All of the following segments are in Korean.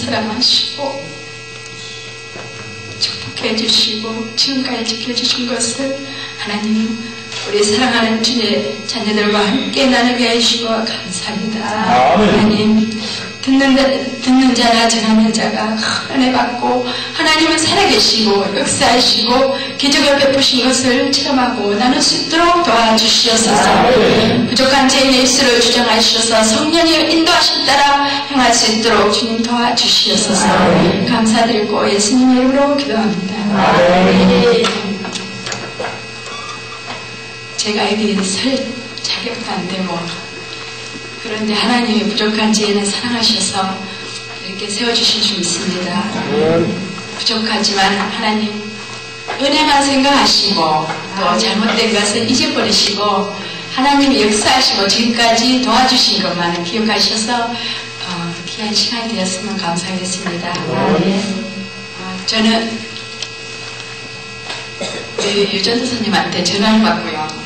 사랑하시고 축복해 주시고 지금까지 지켜주신 것을 하나님 우리 사랑하는 주의 자녀들과 함께 나누게 해주시고 감사합니다. 하나님 듣는 자나 전하는 자가 은혜 받고 하나님은 살아계시고 역사하시고 기적을 베푸신 것을 체험하고 나눌 수 있도록 도와주시옵소서. 부족한 죄인의 입술을 주장하시옵소서. 성령의 인도하심 따라 행할 수 있도록 주님 도와주시옵소서. 감사드리고 예수님 이름으로 기도합니다. 제가 여기 설 자격도 안 되고 그런데 하나님이 부족한 죄인을 사랑하셔서 이렇게 세워주신 줄 믿습니다. 부족하지만 하나님 은혜만 생각하시고 또 잘못된 것을 잊어버리시고 하나님이 역사하시고 지금까지 도와주신 것만을 기억하셔서 귀한 시간이 되었으면 감사하겠습니다. 저는 유전도 스님한테 전화를 받고요.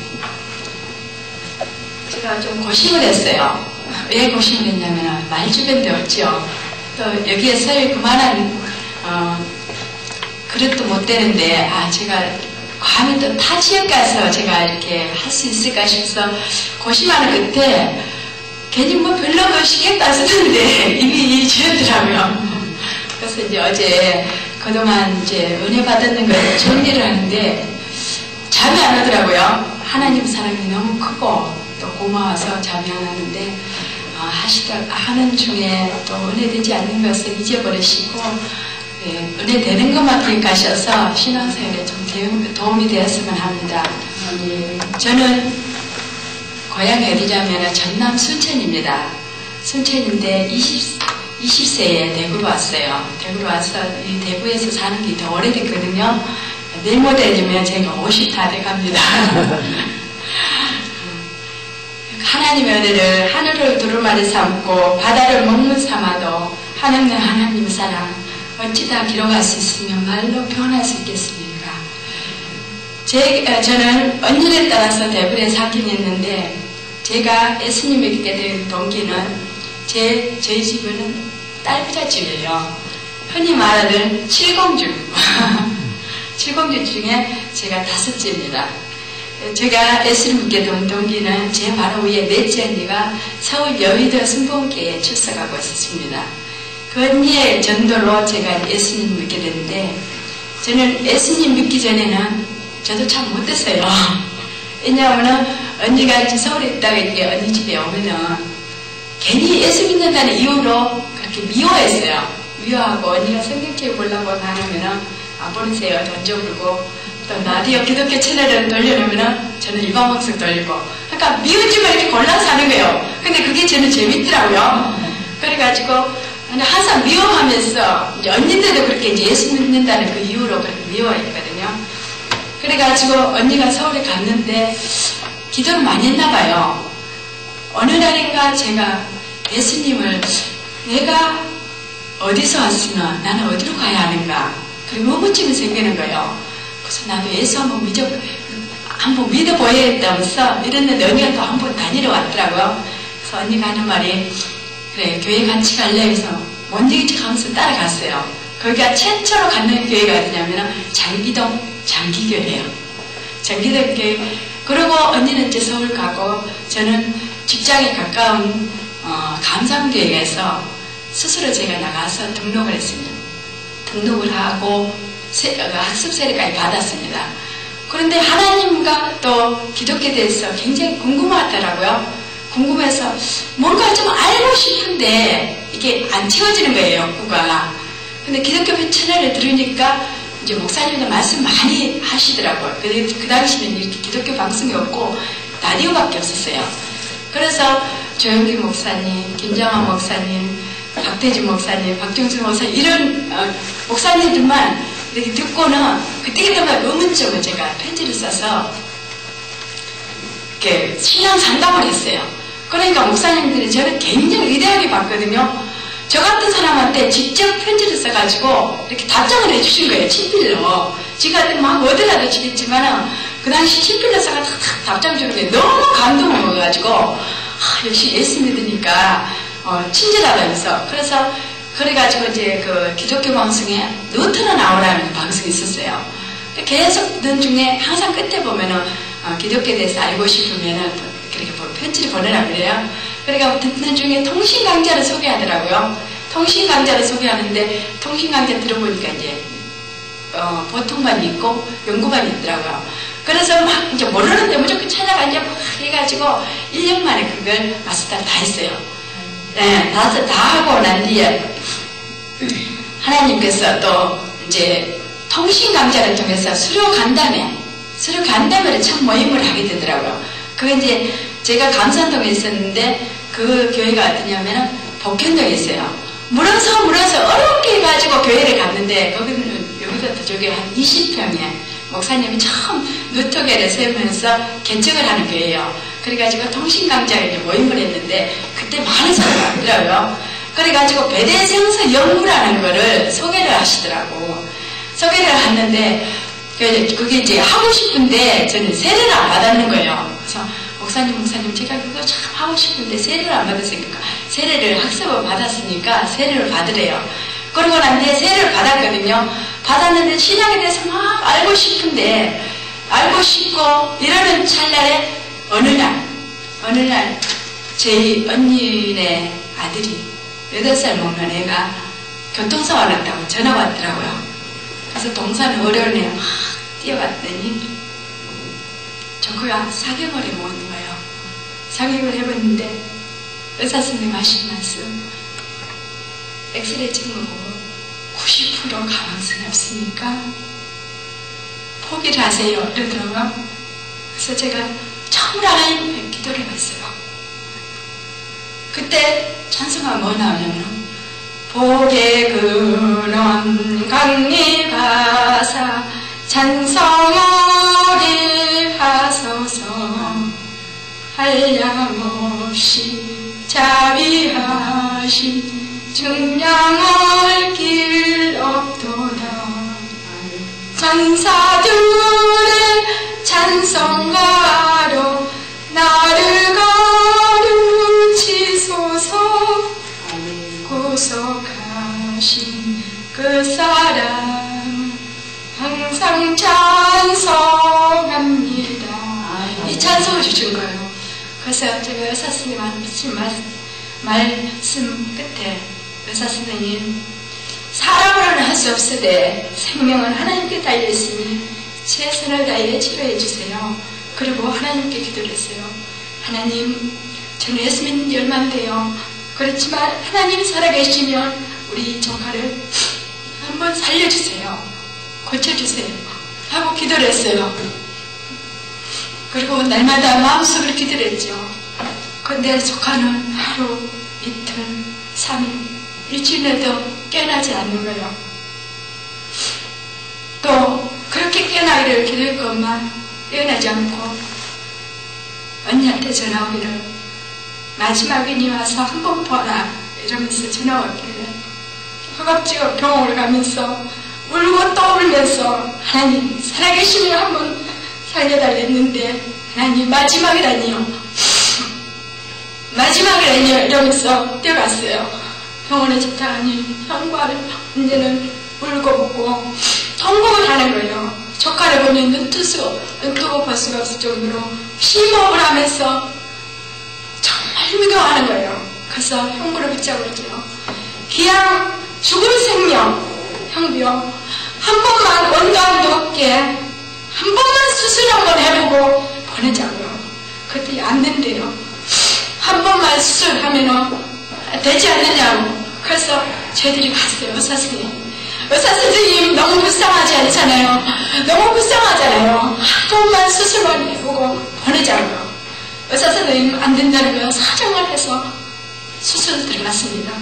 제가 좀 고심을 했어요. 왜 고심을 했냐면 많이 주변도 없죠. 또 여기에서 그만한 그릇도 못 되는데 제가 과연 또 타 지역 가서 제가 이렇게 할 수 있을까 싶어서 고심하는 끝에 괜히 뭐 별로 신경도 안 쓰는데 입이 지었더라고요. 그래서 이제 어제 그동안 이제 은혜 받았는 걸 정리를 하는데 잠이 안 오더라고요. 하나님 사랑이 너무 크고 또 고마워서 잠이 안 오는데 하는 중에 또 은혜 되지 않는 것을 잊어버리시고 은혜 되는 것만 기억하셔서 신앙생활에 좀 도움이 되었으면 합니다. 저는 고향이 어디냐면 전남 순천입니다. 순천인데 20세에 대구로 왔어요. 대구로 와서 이 대구에서 사는 게 더 오래됐거든요. 내일 모레면 제가 50 다 돼갑니다. 하나님의 은혜를 하늘을 두루마리 삼고 바다를 먹물 삼아도 한없는 하나님의 사랑 어찌다 기록할 수 있으며 말로 표현할 수 있겠습니까? 저는 언니에 따라서 대구에 사긴 했는데 제가 예수님 믿게 된 동기는 저희 집은 딸부자집이에요. 흔히 말하는 칠공주. 칠공주 중에 제가 다섯째입니다. 제가 예수님 믿게 된 동기는 제 바로 위에 넷째 언니가 서울 여의도 순복음교회에 출석하고 있었습니다. 그 언니의 전도로 제가 예수님 믿게 됐는데 저는 예수님 믿기 전에는 저도 참 못했어요. 왜냐하면 언니가 이제 서울에 있다가 이렇게 언니 집에 오면은 괜히 예수 믿는다는 이유로 그렇게 미워했어요. 미워하고 언니가 성경책 보려고 나누면은 안 보내세요. 던져버리고 또 라디오 기독교 채널을 돌려놓으면은 저는 일반 방송 돌리고 그러니까 미우지만 이렇게 골라서 하는 거예요. 근데 그게 저는 재밌더라고요. 그래가지고 항상 미워하면서 이제 언니들도 그렇게 이제 예수 믿는다는 그 이유로 그렇게 미워했거든요. 그래가지고 언니가 서울에 갔는데 기도를 많이 했나 봐요. 어느 날인가 제가 예수님을 내가 어디서 왔으면 나는 어디로 가야 하는가 그리고 의문점이 생기는 거예요. 그래서 나도 예수 한번 믿어보야겠다면서 이랬는데 언니가 또 한번 다니러 왔더라고요. 그래서 언니가 하는 말이 그래 교회 같이 갈래 해서 뭔 얘기지 하면서 따라갔어요. 거기가 최초로 가는 교회가 어디냐면 장기동 장기교회예요. 장기동 교회. 그리고 언니는 이제 서울 가고 저는 직장에 가까운 감삼교회에서 스스로 제가 나가서 등록을 했습니다. 등록을 하고 학습 세례까지 받았습니다. 그런데 하나님과 또 기독교에 대해서 굉장히 궁금하더라고요. 궁금해서 뭔가 좀 알고 싶은데 이게 안 채워지는 거예요, 욕구가. 근데 기독교 채널을 들으니까 이제 목사님도 말씀 많이 하시더라고요. 그 당시에는 이렇게 기독교 방송이 없고 라디오밖에 없었어요. 그래서 조영기 목사님, 김장환 목사님, 박태진 목사님, 박정수 목사님 이런 목사님들만 이렇게 듣고는 그때마다 의문점을 제가 편지를 써서 이렇게 신앙 상담을 했어요. 그러니까 목사님들이 저는 굉장히 위대하게 봤거든요. 저 같은 사람한테 직접 편지를 써가지고 이렇게 답장을 해주신 거예요. 친필로. 지가 막 얻으라도 주겠지만은 그 당시 친필로 써가지고 답장 주는 게 너무 감동을 먹어가지고 역시 예수 믿으니까 친절하다면서 그래서 그래가지고 이제 그 기독교 방송에 누트너 나오라는 방송이 있었어요. 계속 듣는 중에 항상 끝에 보면은 기독교에 대해서 알고 싶으면은 그렇게 편지를 보내라 그래요. 그러니까 듣는 중에 통신 강좌를 소개하더라고요. 통신 강좌를 소개하는데 통신 강좌 들어보니까 이제 보통반이 있고 연구반이 있더라고요. 그래서 막 이제 모르는데 무조건 찾아가 이제 막 해가지고 1년 만에 그걸 마스터를 다 했어요. 네, 다 하고 난 뒤에 하나님께서 또 이제 통신 강좌를 통해서 수료 간담회를 참 모임을 하게 되더라고요. 그게 이제 제가 감산동에 있었는데 그 교회가 어떠냐면은 복현동에 있어요. 물어서 어렵게 해가지고 교회를 갔는데 거기는 여기서 저기 한 20평에 목사님이 처음 누토교를 세우면서 개척을 하는 교회예요. 그래가지고 통신 강좌에 모임을 했는데 그때 많은 사람이 왔더라고요. 그래가지고 배대생서 연구라는 거를 소개를 하시더라고. 소개를 하는데 그게 이제 하고 싶은데 저는 세례를 안 받았는 거예요. 그래서 목사님 제가 그거 참 하고 싶은데 세례를 안 받았으니까 세례를 학습을 받았으니까 세례를 받으래요. 그러고 난 뒤에 세례를 받았거든요. 받았는데 신앙에 대해서 막 알고 싶고 이러는 찰나에 어느 날 제 언니네 아들이 8살 먹는 애가 교통사고 났다고 전화가 왔더라고요. 그래서 동산 어려운에 막 뛰어갔더니 저거가 사경을 해보는 거예요. 사경을 해봤는데 의사 선생님 하신 말씀, 엑스레이 찍는 거 보고 90% 가망성이 없으니까 포기를 하세요 이러더라고요. 그래서 제가 처음으로 하나님 기도를 했어요. 그때 찬송가 뭐 나오냐면 복의 근원 강리가사 찬송하리 하소서 한량없이 자비하신 증량할 길 없도다. 천사들의 찬송하러 나를 가르치소서. 구속하신 그 사랑 항상 찬송합니다. 이 찬송을 주신 거예요. 그래서 제가 의사 선생님 말씀 끝에 의사 선생님, 사람으로는 할 수 없으되 생명은 하나님께 달려있으니 최선을 다해 치료해 주세요. 그리고 하나님께 기도를 했어요. 하나님, 저는 예수 믿는 지 얼마 안 돼요. 그렇지만 하나님 살아계시면 우리 조카를 한번 살려주세요. 고쳐주세요. 하고 기도를 했어요. 그리고 날마다 마음속으로 기도를 했죠. 근데 조카는 하루, 이틀, 3일, 일주일에도 깨어나지 않는 거예요. 또 그렇게 깨어나기를 기도했건만 깨어나지 않고 언니한테 전화 오기를 마지막이니 와서 한번 봐라 이러면서 전화 왔길래 허겁지겁 병원을 가면서 울고 또 울면서 하나님 살아계시면 한번 살려달랬는데 하나님 마지막이라니요 이러면서 뛰어갔어요. 병원에 집타하니 형과 언니는 울고 먹고 통곡을 하는 거예요. 조카를 보면 눈뜨고 볼 수가 없을 정도로 심호흡을 하면서 정말 위로하는 거예요. 그래서 형부를 붙잡았죠. 기왕 죽을 생명, 형부요, 한 번만 원가함도 없게 한 번만 수술 한번 해보고 보내자고요. 그때 안 된대요. 한 번만 수술하면은 되지 않느냐고. 그래서 저희들이 갔어요. 의사 선생님 너무 불쌍하지 않잖아요. 너무 불쌍하잖아요. 한 번만 수술만 해보고 보내자고요. 의사 선생님 안 된다는 걸 사정을 해서 수술 들어갔습니다.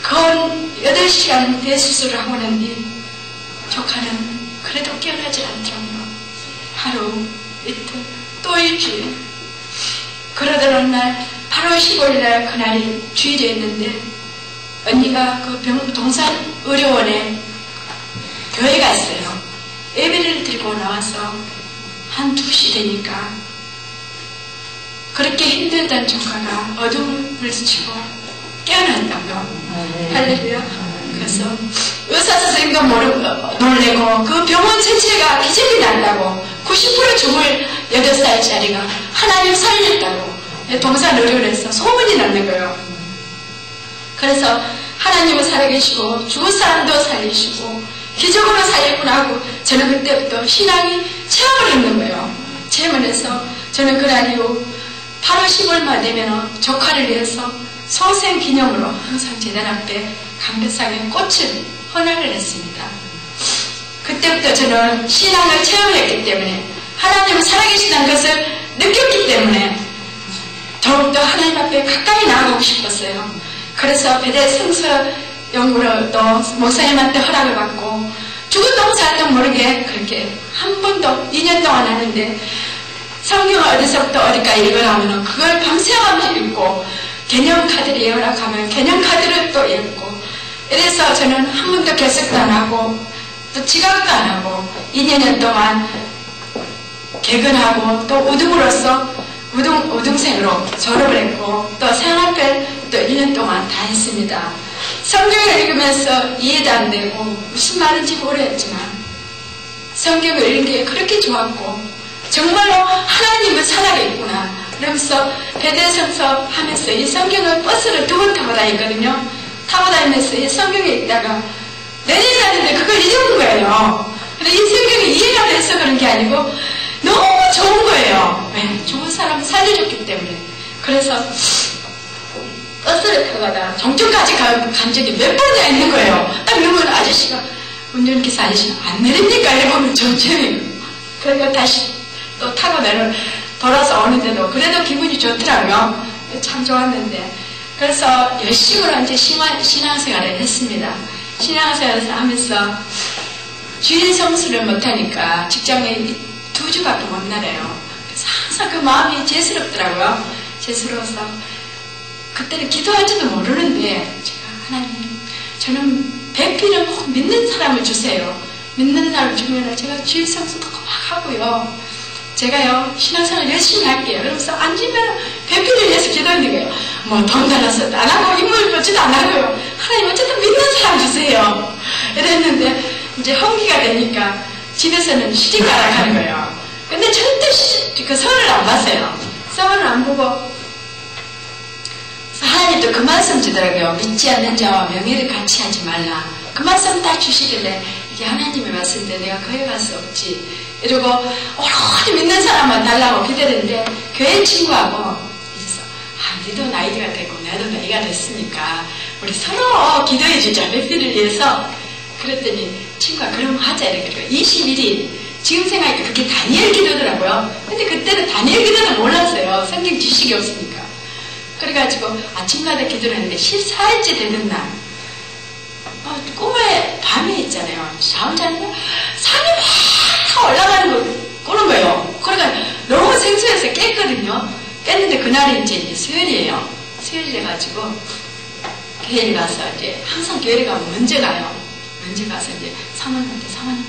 건 8시간 대수술을 하고 난 뒤 조카는 그래도 깨어나지 않더라고요. 하루, 이틀, 또 일주일. 그러던 어느 날 8월 15일날 그날이 주일이었는데 언니가 그 동산 의료원에 교회가 있어요. 예배를 드리고 나와서 한 2시 되니까 그렇게 힘들던 조카가 어둠을 스치고 깨어났다고요. 할렐루야. 그래서 의사 선생님도 놀래고 그 병원 전체가 기적이 난다고 90% 죽을 8살짜리가 하나님 살렸다고 동산의료원에서 소문이 나는 거예요. 그래서 하나님은 살아계시고 죽은 사람도 살리시고 기적으로 살렸구나 하고 저는 그때부터 신앙이 체험을 했는 거예요. 체험을 해서 저는 그날 이후 8월 10월만 되면 조카를 위해서 소생 기념으로 항상 제단 앞에 강변상에 꽃을 헌화를 했습니다. 그때부터 저는 신앙을 체험했기 때문에 하나님은 살아계시다는 것을 느꼈기 때문에 더욱더 하나님 앞에 가까이 나아가고 싶었어요. 그래서 베델 성서 연구를 또 목사님한테 허락을 받고 죽은 동사도 모르게 그렇게 한 번도 2년 동안 하는데 성경을 어디서부터 어디까지 읽으라면 그걸 밤새가며 읽고 개념카드를 예언하면 개념카드를 또 읽고 이래서 저는 한 번도 결석도 안 하고 또 지각도 안 하고 2년 동안 개근하고 또 우등생으로 졸업을 했고 또 생활을 또 1년 동안 다 했습니다. 성경을 읽으면서 이해도 안 되고 무슨 말인지 모르겠지만 성경을 읽는 게 그렇게 좋았고 정말로 하나님은 살아계시구나 그러면서 베델성서 하면서 이 성경을 버스를 2번 타고 다녔거든요. 타고 다니면서 이 성경에 있다가 내리자는데 그걸 잊어본 거예요. 근데 이 성경이 이해가 돼서 그런 게 아니고 너무 좋은 거예요. 왜? 죽은 사람 살려줬기 때문에. 그래서 버스를 타고 가다가 정점까지 간 적이 몇 번이나 있는 거예요. 딱 누면 아저씨가 운전기사 아저씨가 안 내립니까? 이러면 정점이에요. 그러니까 다시 또 타고 돌아서 오는데도 그래도 기분이 좋더라고요. 참 좋았는데. 그래서 열심으로 이제 신앙생활을 했습니다. 신앙생활을 하면서 주일 성수를 못하니까 직장에 2주밖에 못 나가요. 그래서 항상 그 마음이 죄스럽더라고요. 죄스러워서 그때는 기도할지도 모르는데 제가 하나님 저는 배필은 꼭 믿는 사람을 주세요. 믿는 사람을 주면 제가 주일 성수도 막 하고요. 제가요 신앙생활 열심히 할게요. 그러면서 앉으면 배필을 위해서 기도하는 거예요. 뭐 돈 달라서 안 하고 인물 보지도 안 하고요. 하나님 어쨌든 믿는 사람 주세요. 이랬는데 이제 헌기가 되니까 집에서는 시집가라 하는 거예요. 근데 절대 그 서울을 안 봤어요. 서울을 안 보고 하나님도 그 말씀 주더라고요. 믿지 않는 자와 명예를 같이 하지 말라. 그 말씀 딱 주시길래 이게 하나님의 말씀인데 내가 거기 갈 수 없지. 이러고 오롯이 믿는 사람만 달라고 기대했는데 교회 친구하고 있어서 니도 나이가 되고 나도 나이가 됐으니까 우리 서로 기도해 주자. 백비를 위해서. 그랬더니 친구가 그럼 하자 이렇게 21일 지금 생각하니까 그게 다니엘 기도더라고요. 근데 그때는 다니엘 기도도 몰랐어요. 성경 지식이 없으니까. 그래가지고 아침마다 기도를 했는데 14일째 되는 날 꿈에 밤에 있잖아요. 잠을 자는데 산이 막 올라가는 걸 꾸는 거예요. 그러니까 너무 생소해서 깼거든요. 깼는데 그날이 이제 수요일이에요. 수요일이라가지고 교회를 가서 이제 항상 교회를 가면 먼저 가요. 먼저 가서 이제 사모님한테 사모님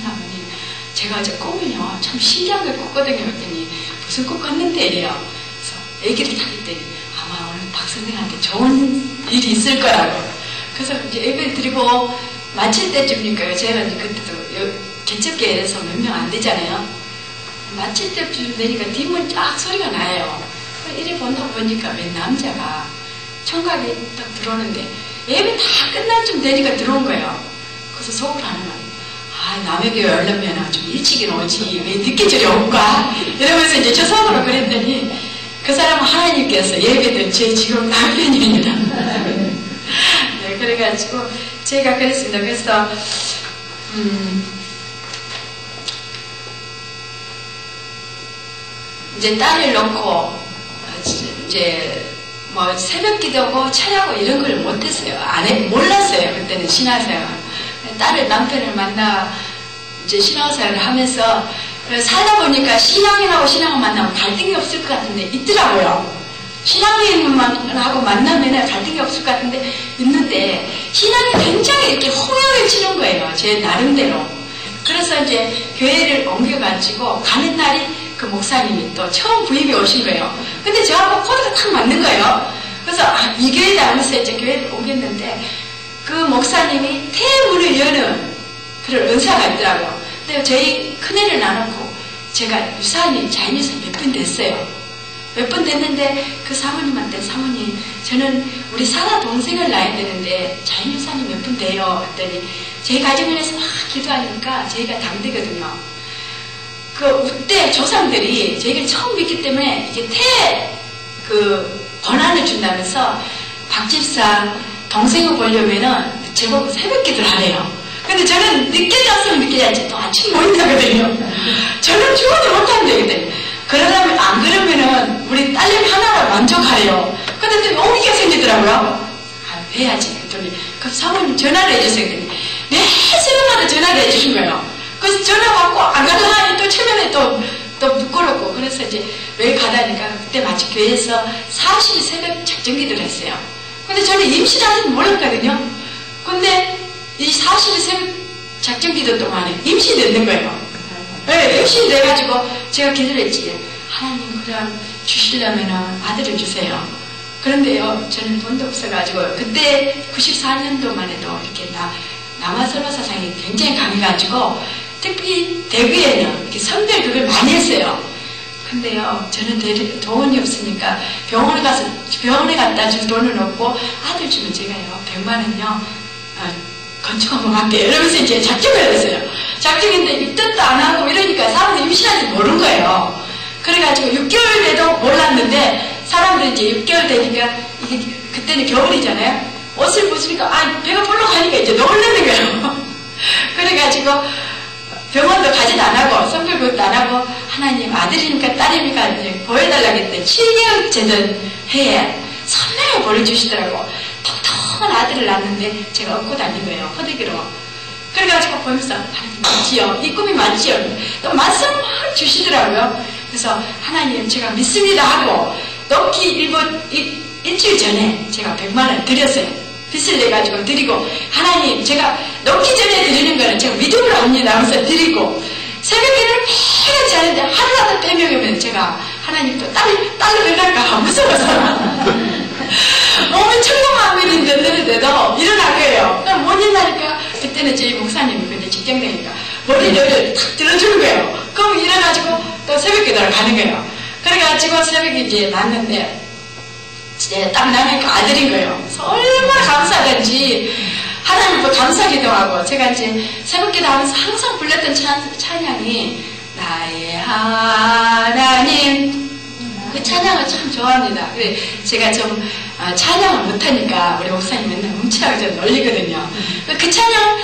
제가 어제 꿈이요 참 신기한 걸 꿨거든요. 그랬더니 무슨 꿈 꿨는데 이래요. 그래서 애기를 딱 했더니 아마 오늘 박 선생한테 좋은 일이 있을 거라고. 그래서 이제 애기를 드리고 마칠 때쯤이니까요. 제가 이제 그때도 개척교회에서 몇 명 안 되잖아요. 마칠 때쯤 되니까 뒷문 쫙 소리가 나요. 이리 보니까 웬 남자가 청각에 딱 들어오는데 예배 다 끝날 쯤 되니까 들어온 거예요. 그래서 속으로 하는 말이 남의 교회 오려면 좀 일찍이 오지 왜 늦게 저리 올까? 이러면서 이제 저 속으로 그랬더니 그 사람은 하나님께서 예배된 제 지금 남편이니라. 네, 그래가지고 제가 그랬습니다. 그래서 이제 딸을 놓고 이제 뭐 새벽 기도고 차려고 이런 걸 못했어요. 몰랐어요. 그때는 신앙생활. 딸을 남편을 만나 이제 신앙생활을 하면서 살다 보니까 신앙인하고 신앙을 만나면 갈등이 없을 것 같은데 있더라고요. 신앙인하고 만나면 갈등이 없을 것 같은데 있는데 신앙이 굉장히 이렇게 홍역을 치는 거예요. 제 나름대로. 그래서 이제 교회를 옮겨가지고 가는 날이 그 목사님이 또 처음 부임이 오신 거예요. 근데 저하고 코드가 딱 맞는 거예요. 그래서 이 교회다 하면서 이제 교회를 옮겼는데 그 목사님이 대문을 여는 그런 은사가 있더라고요. 근데 저희 큰애를 나놓고 제가 유산이 자연유산 몇 번 됐어요. 몇 번 됐는데 그 사모님한테 사모님 저는 우리 사나 동생을 낳아야 되는데 자연유산이 몇 번 돼요 했더니 저희 가정을 해서 막 기도하니까 저희가 당되거든요. 그 우때 조상들이 저희가 처음 믿기 때문에 이제 권한을 준다면서 박집사 동생을 보려면은 제법 새벽 기도를 하래요. 근데 저는 늦게 잤으면 늦게 자지 또 아침 모인다거든요. 저는 죽어도 못하면 되거든요. 그러다면 안 그러면은 우리 딸내미 하나로 만족하래요. 근데 또 오기가 생기더라고요. 아, 해야지. 그랬더니 그 사모님 전화를 해주세요. 그랬더니 매 새벽마다 전화를 해주신 거예요. 그래서 전화 받고 안 가려하니 또 최근에 또 부끄럽고 그래서 이제 왜 가다니까 그때 마치 교회에서 40일 새벽 작정기도를 했어요. 근데 저는 임신하는 줄 몰랐거든요. 근데 이 40일 새벽 작정기도 동안에 임신이 됐는 거예요. 네, 임신이 돼가지고 제가 기도를 했지. 하나님 그럼 주시려면 아들을 주세요. 그런데요 저는 돈도 없어가지고 그때 94년도만 해도 이렇게 남아선호 사상이 굉장히 강해가지고 특히 대구에는 이렇게 선별 그걸 많이 했어요. 근데요 저는 돈이 없으니까 병원에 갖다 줄 돈은 없고 아들 주면 제가요 100만 원요 건축 한번 할게요. 이러면서 이제 작정을 했어요. 작정인데 입덧도 안 하고 이러니까 사람들이 임신한지 모르는 거예요. 그래가지고 6개월 돼도 몰랐는데 사람들이 이제 6개월 되니까 이게 그때는 겨울이잖아요. 옷을 벗으니까 배가 볼록 하니까 이제 놀라는 거예요. 그래가지고 병원도 가지도 안 하고 선별 그것도 안 하고 하나님 아들이니까 딸이니까 이제 보여달라고 했더니 7개월 되던 해에 선명히 보여주시더라고. 통통한 아들을 낳았는데 제가 업고 다닌 거예요. 호되기로. 그래가지고 보면서 하나님 맞지요? 이 꿈이 맞지요? 또 말씀 막 주시더라고요. 그래서 하나님 제가 믿습니다 하고 넣기 일주일 전에 제가 100만 원 드렸어요. 빚을 내가지고 드리고 하나님 제가 넣기 전에 드리는 거는 제가 믿음으로 합니다 하면서 드리고 새벽에는 매일 자는데 하루라도 배명이 오면 제가 하나님 또 딸로 변할까 무서워서 몸이 천국만민이 됐는데도 일어날 거예요. 그럼 못 일어나니까 그때는 저희 목사님이 근데 직장되니까 머리를 탁 들어주는 거예요. 그럼 일어나가지고 또 새벽 기도를 가는 거예요. 그래가지고 새벽에 이제 났는데 이제 딱 나니까 아들인 거예요. 그래서 얼마나 감사하던지 하나님께 감사 기도하고 제가 이제 새벽 기도하면서 항상 불렀던 찬양이 나의 하나님 그 찬양을 참 좋아합니다. 그래 제가 좀 찬양을 못하니까 우리 목사님 맨날 뭉치하고 좀 놀리거든요. 그 찬양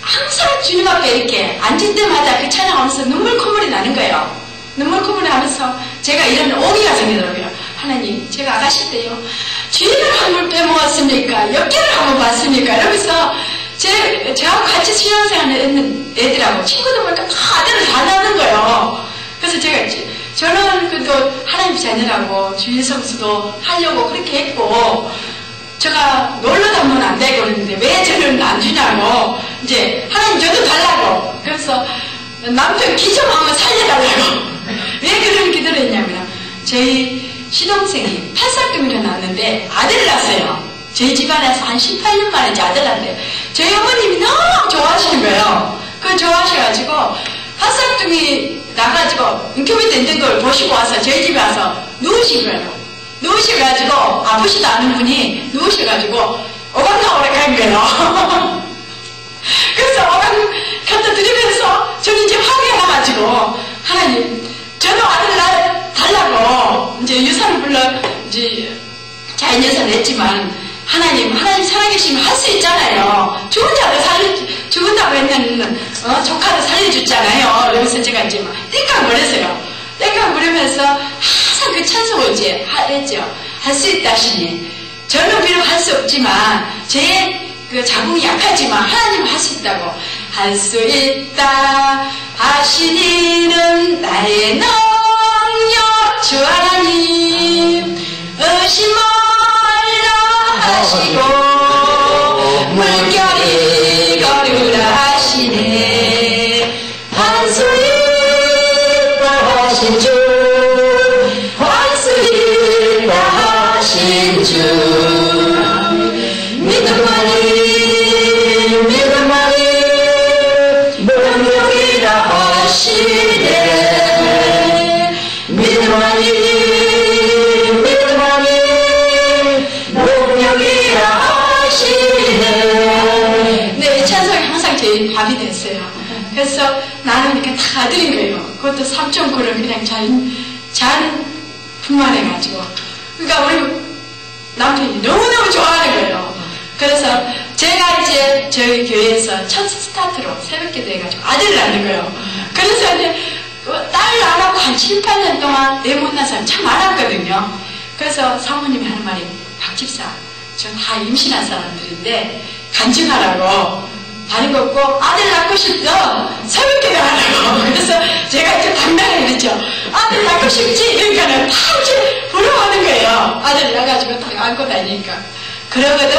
항상 주님 앞에 이렇게 앉을 때마다 그 찬양하면서 눈물 콧물이 나는 거예요. 눈물 콧물이 하면서 제가 이런 오기가 생기더라고요. 하나님 제가 아가씨 때요 쥐를 한 번 빼먹었습니까? 엽기를 한 번 봤습니까? 이러면서 저하고 같이 신앙생활을 했는 애들하고 친구들 보니까 다 아들을 다 낳는 거예요. 그래서 제가 이제 저는 그래도 하나님 자녀라고 주일 성수도 하려고 그렇게 했고 제가 놀러 다니면 안 되고 그랬는데 왜 저는 안 주냐고 이제 하나님 저도 달라고 그래서 남편 기 좀 한번 살려달라고 왜 그런 기도를 했냐면 저희 시동생이 8살쯤이나 낳았는데 아들을 낳았어요. 저희 집안에서 한 18년 만에 이제 아들 낳았는데 저희 어머님이 너무 좋아하시는 거예요. 그걸 좋아하셔가지고 8살쯤이 나가지고 인큐베이터 있는 걸 보시고 와서 저희 집에 와서 누우신 거예요. 누우셔가지고 아프지도 않은 분이 누우셔가지고 어강 나오라고 한 거예요. 그래서 어강 갖다 드리면서 저는 이제 화가 나가지고 하나님 저도 아들 달라고 이제 유산을 불러 이제 자연 유산을 했지만 하나님 살아계시면 할 수 있잖아요. 죽은 자를 죽은다고 했는 조카를 살려줬잖아요. 그러면서 제가 이제 막 땡깡거렸어요. 땡깡거리면서 항상 그 찬송을 이제 했죠. 할 수 있다 하시니 저는 비록 할 수 없지만 제 그 자궁이 약하지만 하나님은 할 수 있다고 할 수 있다 하시니는 나의 능력 주 하나님 의심 말라 하시고 물결이 거류라 하시네 할 수 있다 하신 주 할 수 있다 하신 주 믿음만이 밥이 됐어요. 그래서 나는 이렇게 다 드린 거예요. 그것도 3.9를 그냥 잔 분만해가지고. 그러니까 우리 남편이 너무너무 좋아하는 거예요. 그래서 제가 이제 저희 교회에서 첫 스타트로 새벽기도 해가지고 아들을 낳는 거예요. 그래서 이제 딸 안 하고 한 7, 8년 동안 애 못 낳은 사람 참 많았거든요. 그래서 사모님이 하는 말이, 박 집사, 저 다 임신한 사람들인데 간증하라고 다리 걷고 아들 낳고 싶어 새벽기도 하라고. 그래서 제가 이제 당당히 그랬죠. 아들 낳고 싶지? 그러니까는 다 이제 부러워하는 거예요. 아들 낳아가지고 다 안고 다니니까. 그러거든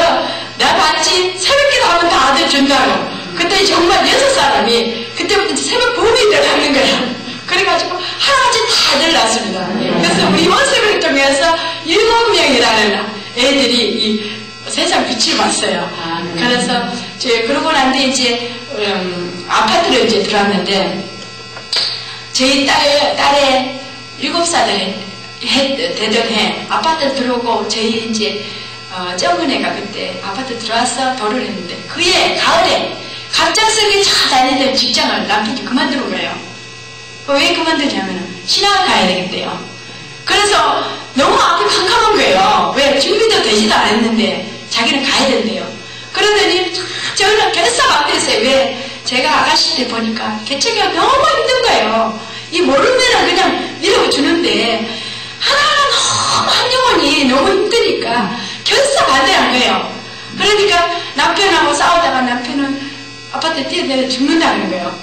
내가 봤지 새벽기도 하면 다 아들 준다고. 그때 정말 6사람이 그때부터 이제 새벽 부흥이 들어가는 거야. 그래가지고 하나같이 다 아들 낳았습니다. 그래서 우리 원색을 통해서 7명이라는 애들이 이 세상 빛을 봤어요. 그래서 그러고 난 뒤에 이제 아파트로 이제 들어왔는데 저희 딸의 7살 되던 해 아파트 들어오고 저희 이제 정은혜가 그때 아파트 들어와서 결혼을 했는데 그해 가을에 갑작스럽게 차 다니던 직장을 남편이 그만두는 거예요. 왜 그만두냐면 신학을 가야 되겠대요. 그래서 너무 앞이 캄캄한 거예요. 왜 준비도 되지도 않았는데 자기는 가야 된대요. 그러더니 저는 결사 막혔어요. 왜 제가 아가씨 때 보니까 개척이가 너무 힘든 거예요. 이 모르면은 그냥 이러고 주는데 하나하나 너무 한 영혼이 너무 힘드니까 결사 받아야 한 거예요. 그러니까 남편하고 싸우다가 남편은 아파트에 뛰어내려 죽는다는 거예요.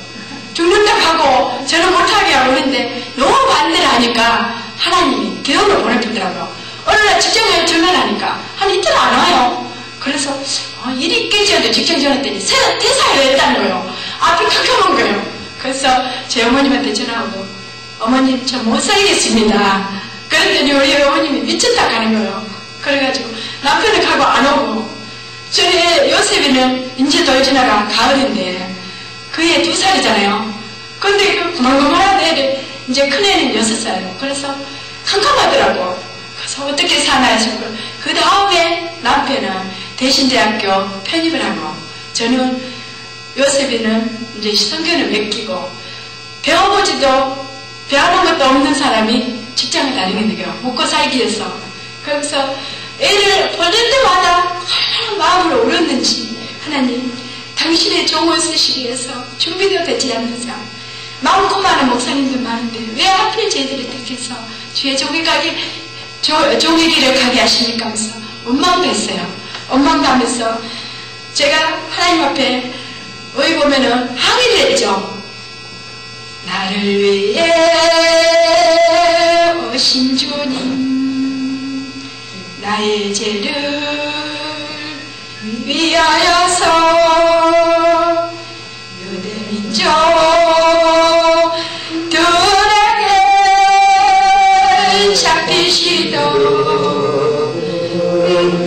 죽는다고 하고 저는 못하게 하고 그랬는데 너무 반대를 하니까 하나님이 대원을 보내주더라고요. 어느 날 직장에 전화를 하니까 한 이틀 안 와요. 그래서 일이 있겠지 직장 전화했더니 퇴사를 했다는 거예요. 앞이 캄캄한 거예요. 그래서 제 어머님한테 전화하고 어머님 저 못 살겠습니다. 그랬더니 우리 어머님이 미쳤다 하는 거예요. 그래가지고 남편을 가고 안 오고 저희 요셉이는 이제 돌지나가 가을인데 그 애 2살이잖아요. 근데 그 고만고만한 애를 이제 큰애는 6살이에요. 그래서 캄캄하더라고. 그래서 어떻게 사나 싶고 그 다음에 남편은 대신대학교 편입을 하고 저는 요셉이는 이제 성경을 맡기고 배워본 것도 없는 사람이 직장을 다니는 거예요. 먹고 살기 위해서. 그래서 애를 보낼 때마다 얼마나 마음을 울었는지 하나님 당신의 종을 쓰시기 위해서 준비도 되지 않는 사람 많고 많은 목사님들 많은데 왜 하필 저희들을 택해서 주의 종의 길을 가게 하십니까 하면서 원망도 했어요. 원망도 하면서 제가 하나님 앞에 여기 보면은 항의를 했죠. 나를 위해 오신 주님 나의 죄를 위하여서 유대민족 들에게 잡히시던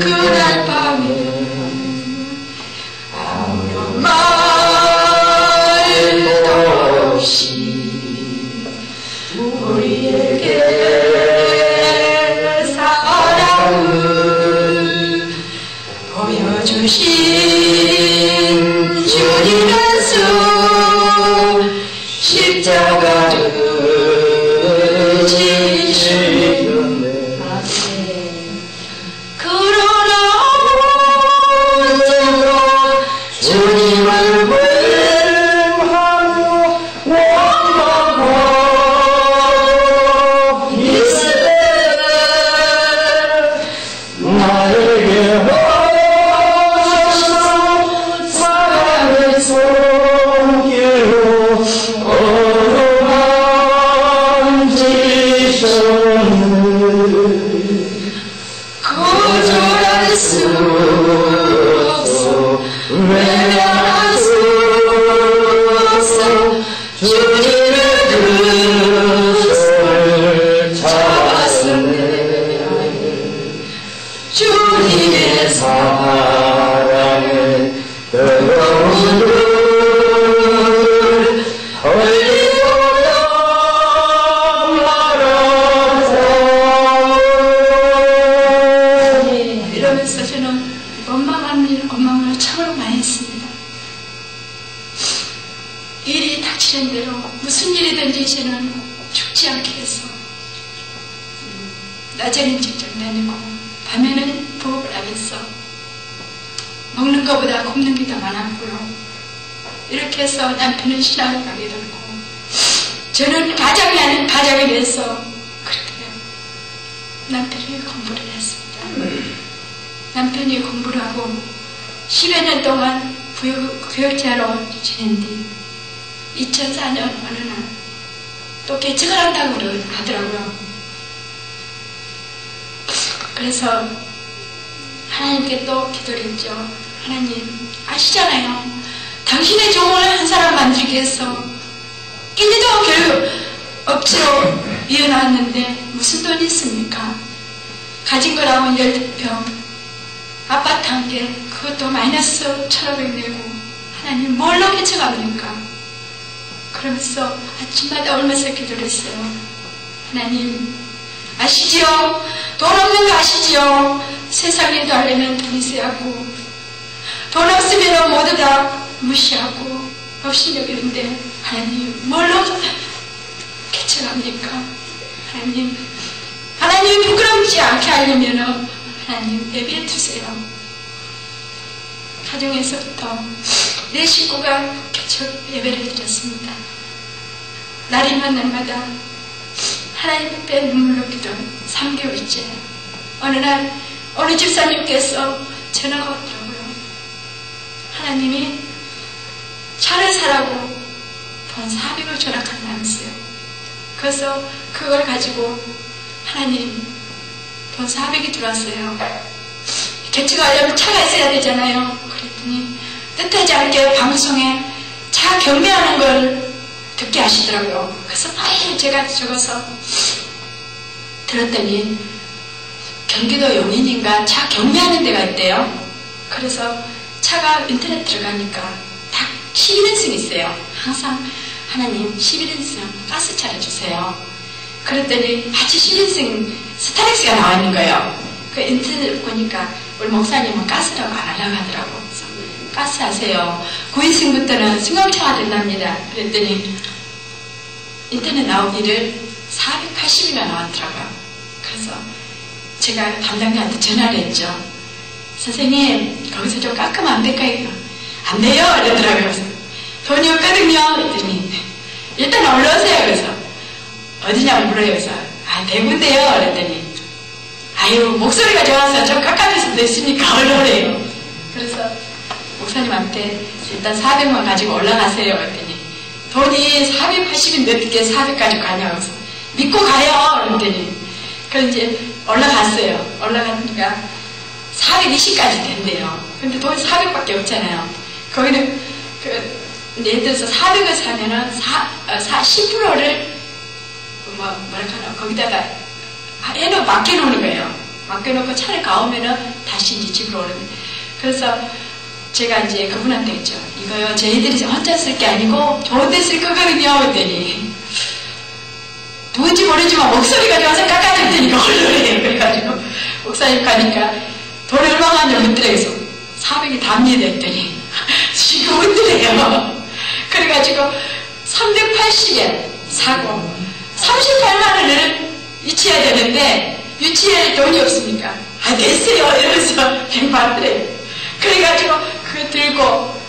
그날 밤에 아무런 말도 없이 우리에게 사랑을 보여주신 주님 예수 십자가를 지셨네. 그러나 언제로 주님을 원하며 원하고 있으되 나에게 사랑의 손길로 거절할 수 없어 외면할 수 없어 주님의 그 손을 잡았으네. 주님의 사랑을 뜨거운 불 흘리고 말아서 죽지 않게 해서 낮에는 직접 다니고 밤에는 부업을 하면서 먹는 것보다 굶는 게 더 많았고요. 이렇게 해서 남편은 신학을 가게 되고 저는 가정을 위해서 그렇게 남편이 공부를 했습니다. 남편이 공부를 하고 10여 년 동안 교역자로 지낸 뒤 2004년 어느 날 또 개척을 한다고 하더라고요. 그래서 하나님께 또 기도를 했죠. 하나님 아시잖아요. 당신의 종을 한 사람 만들기 위해서 끼니도 결국 억지로 이어나왔는데 무슨 돈이 있습니까? 가진 거라면 12평 아파트 한 개 그것도 마이너스 1,500 내고 하나님 뭘로 개척합니까? 그러면서 아침마다 울면서 기도를 했어요. 하나님 아시지요? 돈 없는 거 아시지요? 세상에 달래면 돈 있어야 하고 돈 없으면 모두 다 무시하고 없이 여기는데 하나님 뭘로 개척합니까? 하나님 부끄럽지 않게 하려면 하나님 예배해 주세요. 가정에서부터 내 식구가 개척 예배를 드렸습니다. 날이면 날마다 하나님 앞에 눈물로 기도한 3개월째 어느 날 어느 집사님께서 전화가 왔더라고요. 하나님이 차를 사라고 돈 400을 조락한다면서요. 그래서 그걸 가지고 하나님 돈 400이 들어왔어요. 개척하려면 차가 있어야 되잖아요. 그랬더니 뜻하지 않게 방송에 차 경매하는 걸 듣게 하시더라고요. 그래서 제가 적어서 들었더니 경기도 용인인가 차 경매하는 데가 있대요. 그래서 차가 인터넷 들어가니까 딱 11인승 있어요. 항상 하나님 11인승 가스차를 주세요. 그랬더니 마치 11인승 스타렉스가 나와 있는 거예요. 그 인터넷 보니까 우리 목사님은 가스라고 안 하려고 하더라고. 그래서 가스 하세요. 9인승부터는 승용차가 된답니다. 그랬더니 인터넷 나오기를 480이나 나왔더라고요. 그래서 제가 담당자한테 전화를 했죠. 선생님 거기서 좀 깎으면 안 될까요? 안 돼요 이러더라고요. 그래서 돈이 없거든요. 그랬더니 일단 올라오세요. 그래서 어디냐고 물어요. 그래서 대구인데요. 그랬더니 아유 목소리가 좋아서 좀 깎아줄 수도 있으니까 올라오래요. 그래서 목사님한테 일단 400만 가지고 올라가세요. 그랬더니 돈이 480인데 어떻게 400까지 가냐고 해서 믿고 가요. 그랬더니 그래서 이제 올라갔어요. 올라가니까 420까지 된대요. 근데 돈이 400밖에 없잖아요. 거기는 예를 들어서 400을 사면은 10%를 뭐랄까나 거기다가 맡겨놓는 거예요. 맡겨놓고 차를 가오면은 다시 이제 집으로 오는. 그래서 제가 이제 그분한테 했죠. 이거요 저희들이 혼자 쓸 게 아니고 좋은 데 쓸 거거든요. 그랬더니 누군지 모르지만 목소리가 좋아서 깎아줄 테니까 얼른 그래가지고 목사님 가니까 돈 얼마가 하냐고 묻더래요. 그래서 400이 답니다 했더니 지금 묻더래요. 그래가지고 380에 사고 38만 원을 유치해야 되는데 유치할 돈이 없으니까 됐어요 이러면서 뱅받더래요. 그래가지고 그거 들고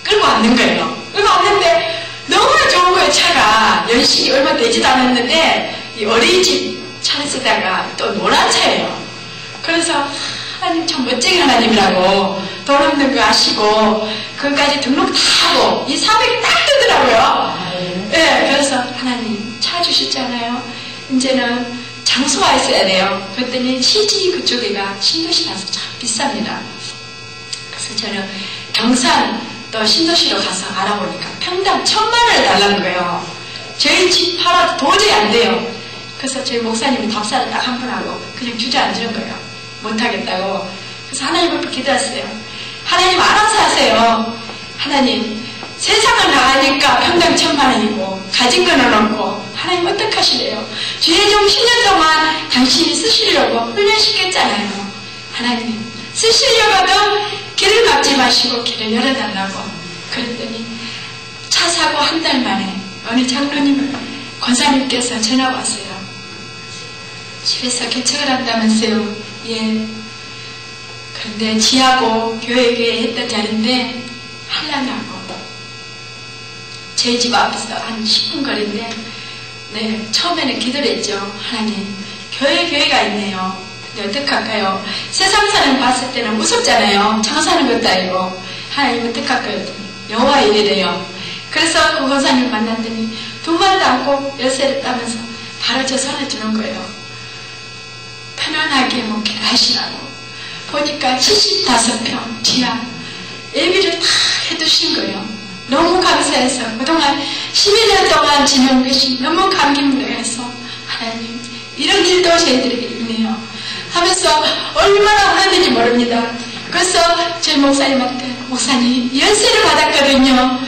끌고 왔는 거예요. 끌고 왔는데 너무나 좋은 거예요. 차가 연식이 얼마 되지도 않았는데 이 어린이집 차를 쓰다가 또 노란 차예요. 그래서 하나님 참 멋쟁이 하나님이라고 돈 없는 거 아시고 그것까지 등록 다 하고 이 400이 딱 뜨더라고요. 네, 그래서 하나님 차 주셨잖아요. 이제는 장소가 있어야 돼요. 그랬더니 시지 그쪽에가 신도시라서 참 비쌉니다. 그래서 저는 경산 또 신도시로 가서 알아보니까 평당 1,000만 원을 달라는 거예요. 저희 집 팔아도 도저히 안 돼요. 그래서 저희 목사님이 답사를 딱 한 번 하고 그냥 주저앉는 거예요. 못하겠다고. 그래서 하나님 앞에 기도했어요. 하나님 알아서 하세요. 하나님 세상을 나가니까 평당 1,000만 원이고 가진 거는 없고 하나님 어떻게 하시래요? 주의 종 10년 동안 당신이 쓰시려고 훈련시켰잖아요. 하나님 쓰시려고도 길을 막지 마시고 길을 열어달라고. 그랬더니 차 사고 한 달 만에 어느 장로님을 권사님께서 전화 왔어요. 집에서 개척을 한다면서요. 예. 그런데 지하고 교회에 했던 자리인데 하려냐고. 저희 집 앞에서 한 10분 거리인데, 네, 처음에는 기도를 했죠. 하나님, 교회가 있네요. 근데 어떡할까요? 세상 사람 봤을 때는 무섭잖아요. 장사하는 것도 아니고. 하나님 어떡할까요? 여호와 이래래요. 그래서 그 권사님 만났더니 두 말도 않고 열쇠를 따면서 바로 저 손을 주는 거예요. 편안하게 목회를 하시라고. 보니까 75평 지하 예비를 다 해두신 거예요. 너무 감사해서 그동안 11년 동안 지낸 것이 너무 감격해서 하나님 이런 일도 저희들에게 있네요 하면서 얼마나 하는지 모릅니다. 그래서 저희 목사님한테 목사님 열쇠를 받았거든요.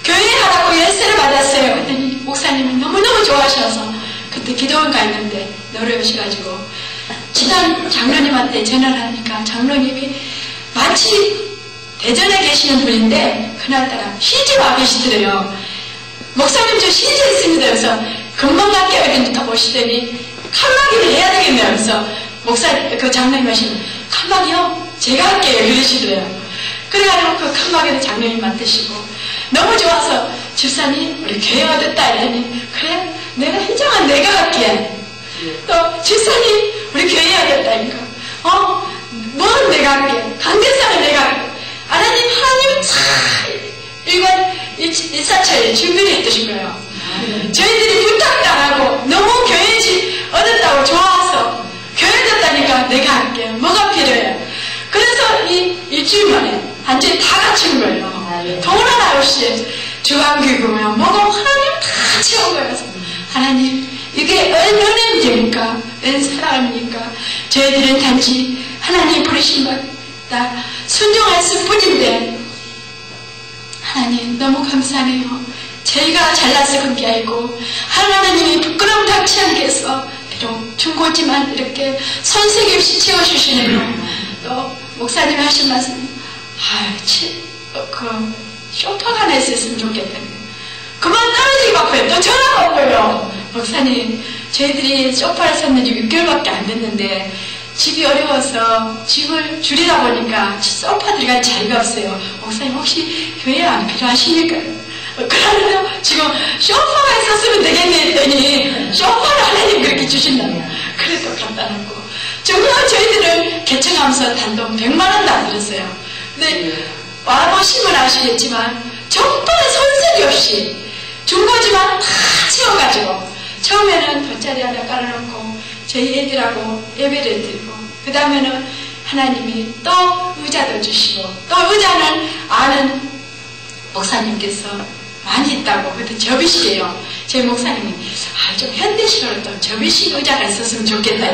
교회 하라고 열쇠를 받았어요. 그랬더니 목사님이 너무너무 좋아하셔서 그때 기도원 가 있는데 노래 오셔가지고 친한 장로님한테 전화를 하니까 장로님이 마치 대전에 계시는 분인데 그날따라 시집 와 계시더래요. 목사님 저 시집 있습니다. 그래서 금방 갈게요. 이랬는데 딱 오시더니 칸막이를 해야 되겠네요. 그래서 그 장로님 하시면 칸막이요? 제가 할게요. 이러시더래요. 그래가지고 그 칸막이를 장로님 맡으시고 너무 좋아서 집사님 우리 교회 얻었다 이러니 그래 내가 인정한 내가 할게. 또 집사님 우리 교회 얻었다니까 뭘 내가 할게. 강대상을 내가 할게. 하나님은 이건 일사차에 준비를 해두신 거예요. 저희들이 부탁도 안 하고 너무 교회 집 얻었다고 좋아서 교회 얻었다니까 내가 할게. 뭐가 필요해요? 그래서 이 일주일 만에 완전히 다 갖춘 거예요. 돈 하나 없이 주간기구면 뭐고 하나님 다 채운 거예요. 하나님 이게 은혜입니까? 사랑입니까? 저희들은 단지 하나님 부르신 것다 순종했을 뿐인데 하나님 너무 감사해요. 저희가 잘나서 그런 게 아니고 하나님이 부끄러움 닥치 않게 해서 비록 중고지만 이렇게 손색이 없이 채워주시네요. 또 목사님이 하신 말씀 그 쇼파가 하나 있었으면 좋겠다는데 그만 떨어지기 바빠요. 또 전화가 오고요. 목사님 저희들이 쇼파를 샀는지 6개월밖에 안 됐는데 집이 어려워서 집을 줄이다 보니까 소파 들어갈 자리가 없어요. 목사님 혹시 교회 안 필요하십니까? 그러면 지금 소파가 있었으면 되겠네 했더니 소파를 하나님 그렇게 주신다면 그래도 갖다 놓고 정말 저희들은 개척하면서 단돈 100만원도 안 들었어요. 근데 와보시면 아시겠지만 정말 손색이 없이 중고지만 다 채워가지고 처음에는 돗자리 하나 깔아놓고 저희 애들하고 예배를 드리고 그 다음에는 하나님이 또 의자도 주시고 또 의자는 아는 목사님께서 많이 있다고 그때 접이식이에요. 저희 목사님이 좀 현대식으로 또 접이식 의자가 있었으면 좋겠다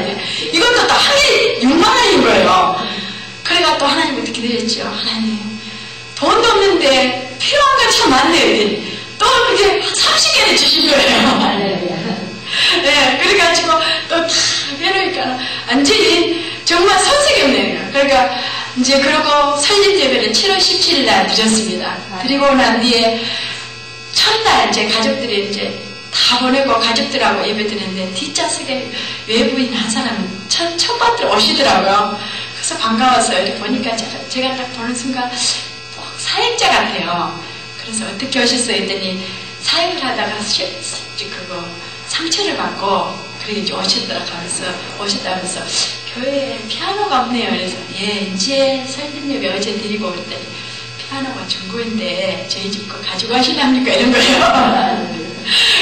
이것도 또 한 개 6만원인 거예요. 그래가 또 하나님한테 기도했죠. 하나님 돈도 없는데 필요한 거 참 많네요. 또 이렇게 30개를 주신 거예요. 네, 그래가지고 또 다 해놓으니까 완전히 정말 손색이 없네요. 그러니까 이제 그러고 설립 예배를 7월 17일 날 드렸습니다. 드리고 난 뒤에 첫날 이제 가족들이 이제 다 보내고 가족들하고 예배 드렸는데 뒷좌석에 외부인 한 사람은 첫 번째 오시더라고요. 그래서 반가워서 이렇게 보니까 제가 딱 보는 순간 사역자 같아요. 그래서 어떻게 오셨어요? 했더니 사역을 하다가 그거 상처를 받고 그렇게 이제 오셨다면서 교회에 피아노가 없네요. 그래서 이제 설립예배 어제 드리고 그랬더니 피아노가 중고인데 저희 집 거 가지고 하시랍니까? 이런 거예요.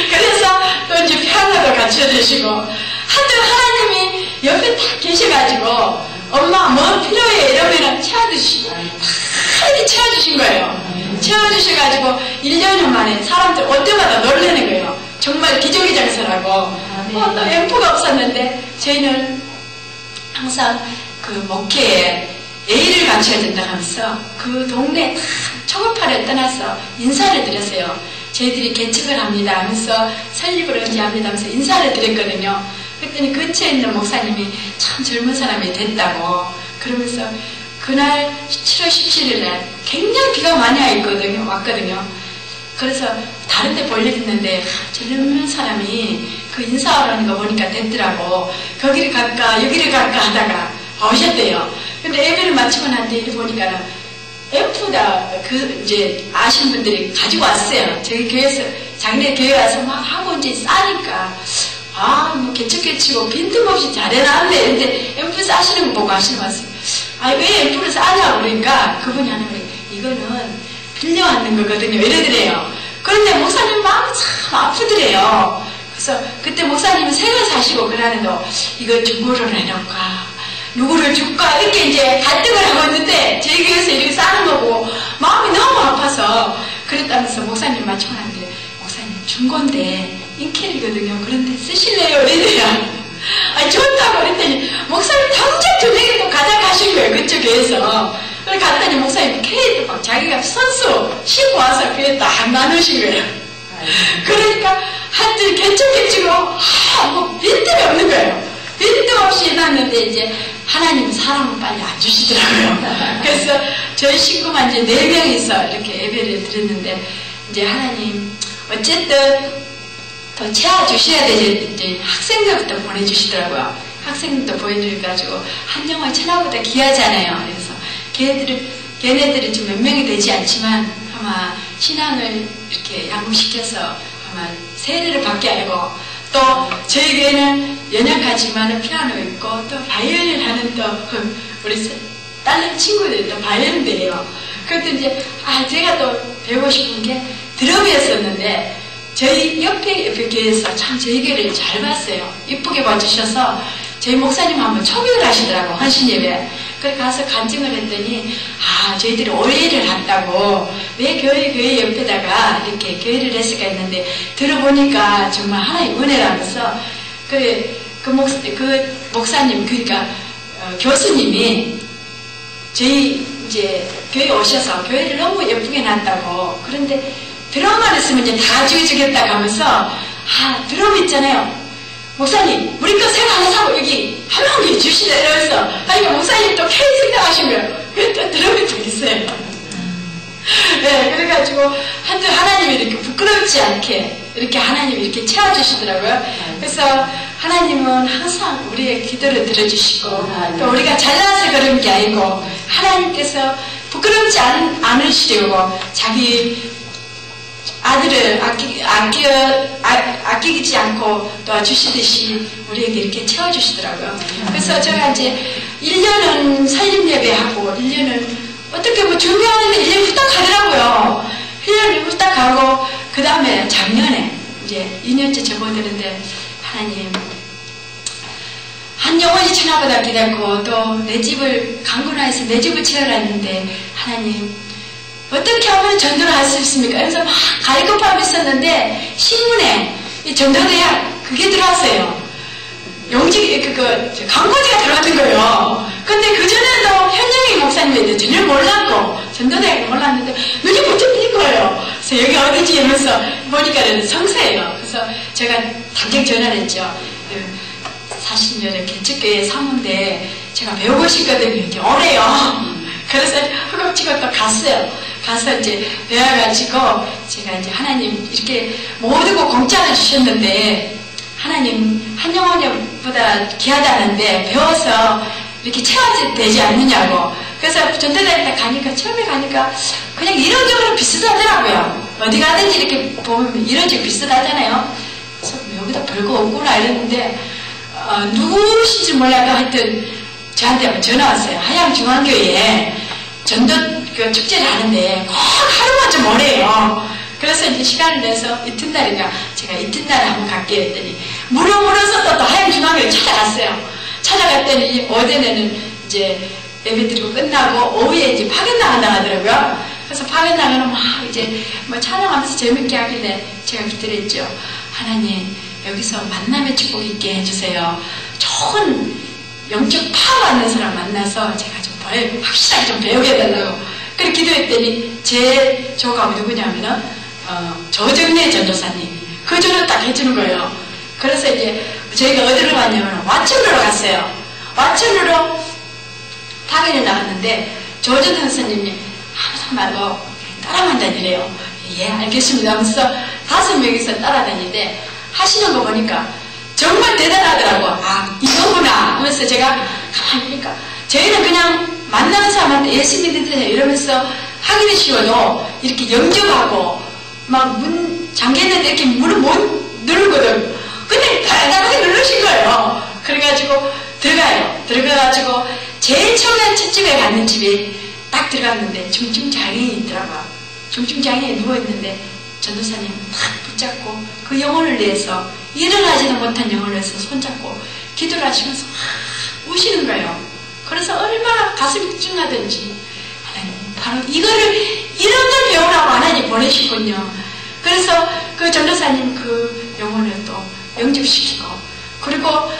그래서 또 이제 피아노도 같이 해주시고 하여튼 하나님이 옆에 딱 계셔가지고 엄마 뭐 필요해? 이러면은 채워주시고 다 이렇게 채워주신 거예요. 채워주셔가지고 1년 만에 사람들 올 때마다 놀라는 거예요. 정말 기적의 장소라고. 또 앰프가 없었는데 저희는 항상 그 목회에 예의를 갖춰야 된다 하면서 그 동네 다 초급파를 떠나서 인사를 드렸어요. 저희들이 개척을 합니다 하면서 설립을 언제 합니다 하면서 인사를 드렸거든요. 그랬더니 근처에 있는 목사님이 참 젊은 사람이 됐다고 그러면서 그날 7월 17일 날 굉장히 비가 많이 왔거든요. 그래서 다른 데 볼 일 있는데 젊은 사람이 그 인사하라는 거 보니까 됐더라고. 거기를 갈까 여기를 갈까 하다가 오셨대요. 근데 예배를 마치고 난 뒤에 보니까는 F다 이제 아시는 분들이 가지고 왔어요. 저희 교회에서 작년에 교회 와서 막 하고 이제 싸니까 뭐 개척개치고 빈틈없이 잘해놨네. 근데 F 싸시는 거 보고 하시는 말씀. 왜 F를 싸냐고 그러니까 그분이 하는 거예요. 이거는 빌려왔는 거거든요. 이러더래요. 그런데 목사님 마음이 참 아프더래요. 그래서 그때 목사님은 생을 사시고 그러는데 이거 중고를 해놓을까 누구를 줄까 이렇게 이제 갈등을 하고 있는데 저희 교회에서 이렇게 싸는 거고 마음이 너무 아파서 그랬다면서 목사님 마치고 나는데 목사님 중고인데 인켈이거든요. 그런데 쓰실래요? 이래요. 좋다고 그랬더니 목사님 당장 저녁에 가자 가신 거예요. 그쪽 교회에서. 그래서 갔더니 목사님 케이크 막 자기가 선수 씻고 와서 그게 딱 나누신 거예요. 그러니까 하여튼 개척개치고 뭐 빈틈이 없는 거예요. 빈틈없이 해놨는데 이제 하나님 사람은 빨리 안 주시더라고요. 그래서 저희 식구만 이제 4명이서 이렇게 예배를 드렸는데 이제 하나님 어쨌든 더 채워주셔야 되지. 이제 학생들부터 보내주시더라고요. 학생들도 보여주셔가지고 한 영혼이 천하보다 귀하잖아요. 그래서 걔네들이 지금 몇 명이 되지 않지만 아마 신앙을 이렇게 양육시켜서 아마 세례를 받게 하고 또 저희 교회는 연약하지만 피아노 있고 또 바이올린 하는 또 우리 딸내 친구들이 또 바이올린이에요. 그것도 이제 제가 또 배우고 싶은 게 드럼이었었는데 저희 옆에 교회에서 참 저희 교회를 잘 봤어요. 이쁘게 봐주셔서 저희 목사님 한번 초빙을 하시더라고 헌신예배. 그래 가서 간증을 했더니 저희들이 오해를 한다고 왜 교회 옆에다가 이렇게 교회를 했을까 했는데 들어보니까 정말 하나의 은혜라면서 그 목사님 그러니까 교수님이 저희 이제 교회 오셔서 교회를 너무 예쁘게 놨다고 그런데 드럼만 했으면 이제 다 주겠다고 하면서 드럼 있잖아요. 목사님 우리 거 새로 하나 사고 여기 한 명이 주시다 이러면서 그러니까 목사님 또 케이크 생각하신 거예요. 그래 또 드럼이 또 있어요. 네, 그래가지고 하나님이 이렇게 부끄럽지 않게 이렇게 하나님이 이렇게 채워주시더라고요. 그래서 하나님은 항상 우리의 기도를 들어주시고 또 우리가 잘나서 그런 게 아니고 하나님께서 부끄럽지 않으시려고 자기 아들을 아끼지 않고 도와주시듯이 우리에게 이렇게 채워주시더라고요. 그래서 제가 이제 1년은 살림예배하고 1년은 어떻게 뭐 준비하는데 1년이 후딱 가더라고요. 1년이 후딱 가고 그 다음에 작년에 이제 2년째 접어드는데 하나님 한 영혼이 천하보다 기다고 또 내 집을 강군하에서 내 집을 채우라 했는데 하나님 어떻게 하면 전도를 할 수 있습니까? 그래서 막 갈급하고 있었는데 신문에 이 전도대학 그게 들어왔어요. 광고지가 들어왔던 거예요. 근데 그전에도 현영희 목사님이 전혀 몰랐고 전도대학을 몰랐는데 눈이 번쩍 뜨는 거예요. 그래서 여기 어디지 이러면서 보니까 성서예요. 그래서 제가 당장 전화를 했죠. 사실 여자 개척교회 사무인데 제가 배우고 싶거든요. 이렇게 오래요. 그래서 허겁지겁 또 갔어요. 가서 이제 배워가지고 제가 이제 하나님 이렇게 모든 거 공짜로 주셨는데 하나님 한 영혼보다 귀하다는데 배워서 이렇게 채워야 되지 않느냐고. 그래서 전도대회 가니까 처음에 가니까 그냥 이론적으로 비슷하더라고요. 어디 가든지 이렇게 보면 이론적으로 비슷하잖아요. 그래서 여기다 별거 없구나 이랬는데 누구신지 몰라도 하여튼 저한테 전화 왔어요. 하양중앙교회에 전도 축제를 하는데 꼭 하루만 좀 오래요. 그래서 이제 시간을 내서 이튿날인가 제가 이튿날에 한번 갈게요 했더니 물어서 또 하양중앙교회 찾아갔어요. 찾아갔더니 오전에는 이제 예배 드리고 끝나고 오후에 이제 파견 나간다고 하더라고요. 그래서 파견 나가면 막 이제 뭐 찬양하면서 재밌게 하길래 제가 기도했죠. 하나님 여기서 만남의 축복 있게 해주세요. 좋은 영적 파워받는 사람 만나서 제가 좀 확실하게 좀 배우게 해달라고 그렇게 기도했더니 제 조가 누구냐면은 조정래 전도사님 그 조를 딱 해주는 거예요. 그래서 이제 저희가 어디로 갔냐면 와천루로 갔어요. 와천루로 파견을 나갔는데 조정래 선생님이 하나도 말고 따라만 다니래요. 예 알겠습니다 하면서 5명이서 따라다니는데 하시는 거 보니까 정말 대단하더라고. 아, 이거구나 하면서 제가 가만히 보니까 저희는 그냥 만나는 사람한테 예수 믿으세요 이러면서 하기는 쉬워도 이렇게 영접하고 막 문 잠겼는데 이렇게 문을 못 누르거든. 근데 달달하게 누르신 거예요. 그래가지고 들어가가지고 제일 처음에 첫 집에 갔는 집에 딱 들어갔는데 중증장애인이 있더라고요. 중증장애인이 누워있는데 전도사님 탁 붙잡고 그 영혼을 위해서 일어나지도 못한 영혼을 위해서 손잡고 기도를 하시면서 우시는 거예요. 그래서 얼마나 가슴이 찡하든지 하나님 바로 이런 걸 배우라고 하나님 보내시군요. 그래서 그 전도사님 그 영혼을 또 영접시키고 그리고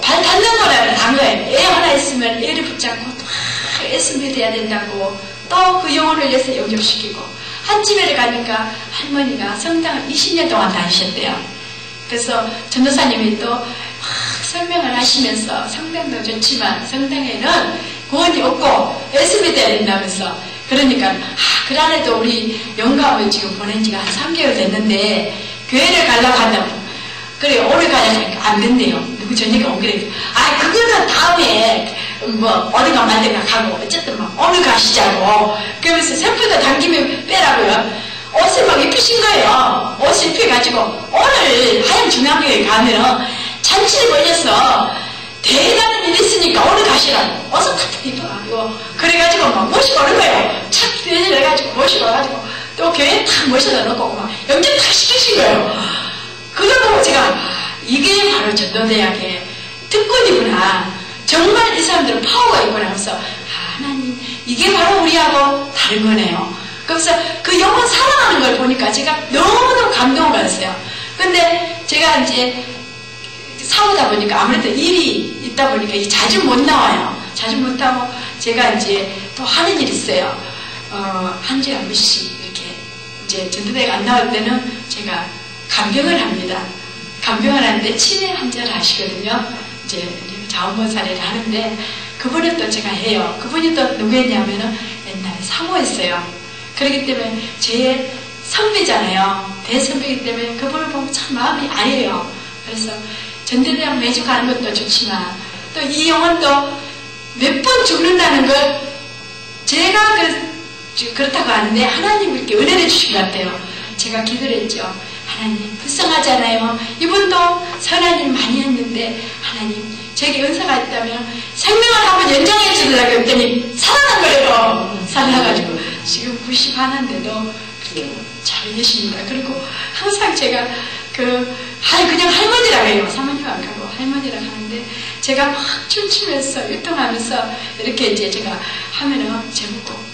발 닿는 거라도 단 거예요. 애 하나 있으면 애를 붙잡고 또 애쓰 믿어야 된다고 또 그 영혼을 위해서 영접시키고 한 집에 가니까 할머니가 성당을 20년 동안 다니셨대요. 그래서 전도사님이 또 설명을 하시면서 성당도 좋지만 성당에는 구원이 없고 애쓰 믿어야 된다면서 그러니까 그 안에도 우리 영감을 지금 보낸 지가 한 3개월 됐는데 교회를 가려고 한다고 그래 오늘 가려니까 안 된대요. 누구 저녁에 오기로 그거는 다음에 뭐 어디가 만든가 가고 어쨌든 막 오늘 가시자고 그러면서 샘플도 당기면 빼라고요. 옷을 막 입히신 거예요. 옷을 입혀가지고 오늘 하얀 중앙교회 가면 잔치를 벌려서 대단한 일이 있으니까 오늘 가시라고 어서 탁 입어가지고 그래가지고 막 모시고 오는 거예요. 착 해가지고 모시고 와가지고 또 교회에 탁 모셔다 놓고 막 영접 탁 시키신 거예요. 그걸 보고 제가 이게 바로 전도대학의 특권이구나. 정말 이 사람들은 파워가 있구나 하면서 하나님 이게 바로 우리하고 다른 거네요. 그래서 그 영혼 사랑하는 걸 보니까 제가 너무너무 감동을 받았어요. 근데 제가 이제 사오다 보니까 아무래도 일이 있다 보니까 자주 못 나와요. 자주 못 나고 제가 이제 또 하는 일이 있어요. 한 주에 한 번씩 이렇게 이제 전도대가 안 나올 때는 제가 간병을 합니다. 간병을 하는데 치매 환자를 하시거든요. 이제 자원봉사를 하는데 그분은 또 제가 해요. 그분이 또 누구였냐면은 옛날에 사모했어요. 그렇기 때문에 제 선배잖아요. 대선배이기 때문에 그분을 보면 참 마음이 아예요. 그래서 전도대학 매주 가는 것도 좋지만 또 이 영혼도 몇 번 죽는다는 걸 제가 그렇다고 하는데 하나님 이렇게 은혜를 주신 것 같아요. 제가 기도를 했죠. 하나님 불쌍하잖아요. 이분도 선한 일 많이 했는데 하나님 제게 은사가 있다면 생명을 한번 연장해 주려고 했더니 살아난 거예요. 살아나가지고 지금 90 하나인데도 그렇게 잘 계십니다. 그리고 항상 제가 그냥 할머니라고 해요. 사모님 안 가고 할머니라고 하는데 제가 막 춤추면서 유통하면서 이렇게 이제 제가 하면은 제보고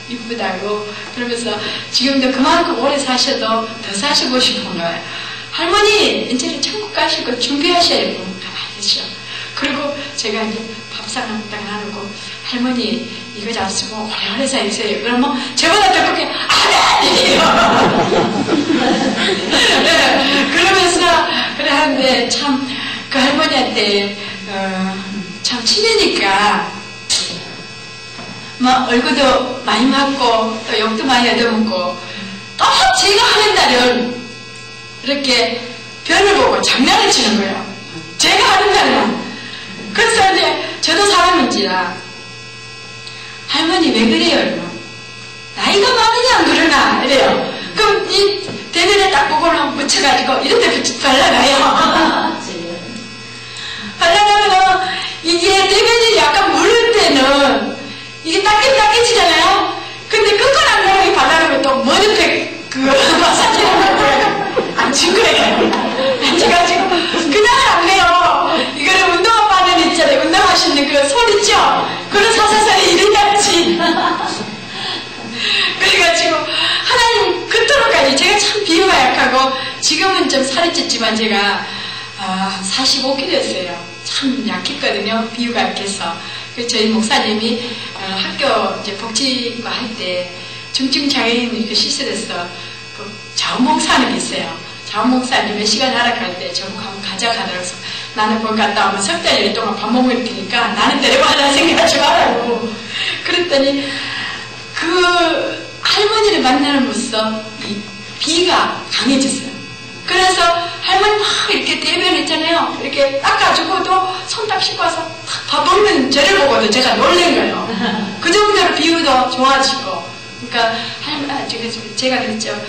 이쁘다고 그러면서 지금도 그만큼 오래 사셔도 더 사시고 싶은 거예요. 할머니 이제는 천국 가시고 준비하셔야 되고 가만히 계시죠. 그리고 제가 이제 밥상 딱 나누고 할머니 이거 잡수고 오래오래 사세요. 그러면 저보다 더 그렇게 아니에요. 네, 그러면서 그래 하는데 참 그 할머니한테 참 친해니까 막 얼굴도 많이 맞고 또 욕도 많이 얻어먹고 또 제가 하는 날은 이렇게 별을 보고 장난을 치는 거예요. 제가 하는 날은. 그래서 이제 저도 사람인지라 할머니 왜 그래요? 나이가 많으냐 안 그러나 이래요. 그럼 이 대면에 딱 그거를 묻혀가지고 이런 데 발라놔요. 발라놓으면 이게 대면이 약간 물을 때는 이게 따끔따끔해지잖아요. 근데 끝건 안 나오게 발라놓으면 또 머리팩 마사지를 거예요. 안 친 거예요. 앉아가지고 그냥 안 해요. 이거를 운동화 바늘 있잖아요. 운동하시는 그 손 있죠? 그런 사사살이 이리 닿지. 그래가지고 하나님 그토록까지 제가 참 비유가 약하고 지금은 좀 살이 쪘지만 제가 45kg 였어요. 참 약했거든요. 비유가 약해서. 저희 목사님이 학교 이제 복지과 할 때 중증장애인 이렇게 시설에서 그 자원봉사하는 게 있어요. 자원봉사님의 시간 하락할 때 저보고 한번 가자 하더라고요. 나는 거기 갔다 오면 석 달 동안 밥 못 먹을 테니까 나는 데려가라 생각하지 말라고. 그랬더니 그 할머니를 만나는 모습 비가 강해졌어요. 그래서 할머니 막 이렇게 대변했잖아요. 이렇게 닦아주고도 손딱 씻고 와서 밥 먹는 저를 보고도 제가 놀란 거예요. 그 정도로 비유도 좋아지고. 그러니까 제가 그랬죠.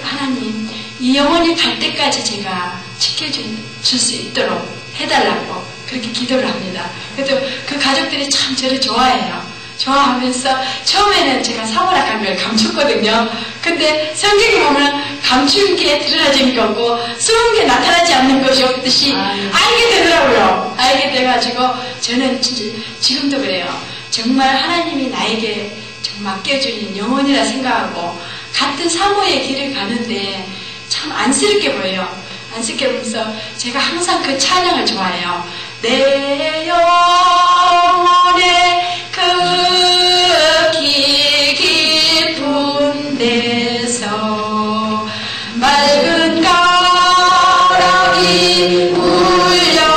하나님, 이 영혼이 갈 때까지 제가 지켜줄 수 있도록 해달라고 그렇게 기도를 합니다. 그래도 그 가족들이 참 저를 좋아해요. 좋아하면서 처음에는 제가 사모락한 걸 감췄거든요. 근데 성경에 보면 감춘 게 드러나진 거고 숨은 게 나타나지 않는 것이 없듯이 알게 되더라고요. 알게 돼가지고 저는 진짜 지금도 그래요. 정말 하나님이 나에게 정말 맡겨주는 영혼이라 생각하고 같은 사모의 길을 가는데 참 안쓰럽게 보여요. 안쓰럽게 보면서 제가 항상 그 찬양을 좋아해요. 내 영혼의 그 깊은 데서 맑은 가락이 울려나네.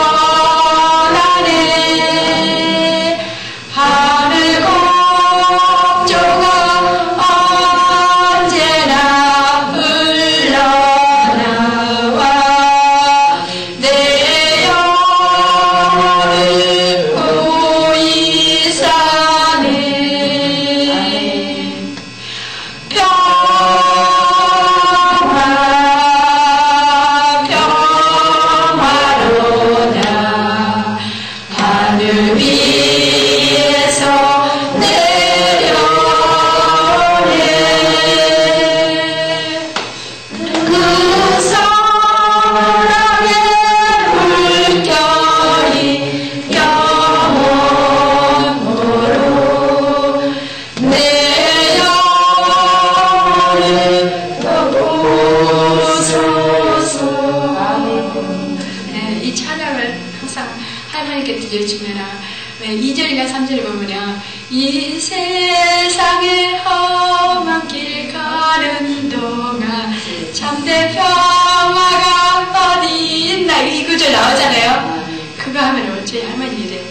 하늘 공조가 언제나 흘러나와 내 영혼을 보이사네. 평화로다 하늘 위에서 내려오네. 그 사랑의 물결이 영원으로 내 영혼을 보소서. 네, 이 찬양을 항상 할머니께 드려주면 왜 2절인가 3절에 보면요, 이 세상의 험한 길 가는 동안 참된 평화가 어디 있나 이 구절 나오잖아요. 그거 하면 어째 할머니 이래,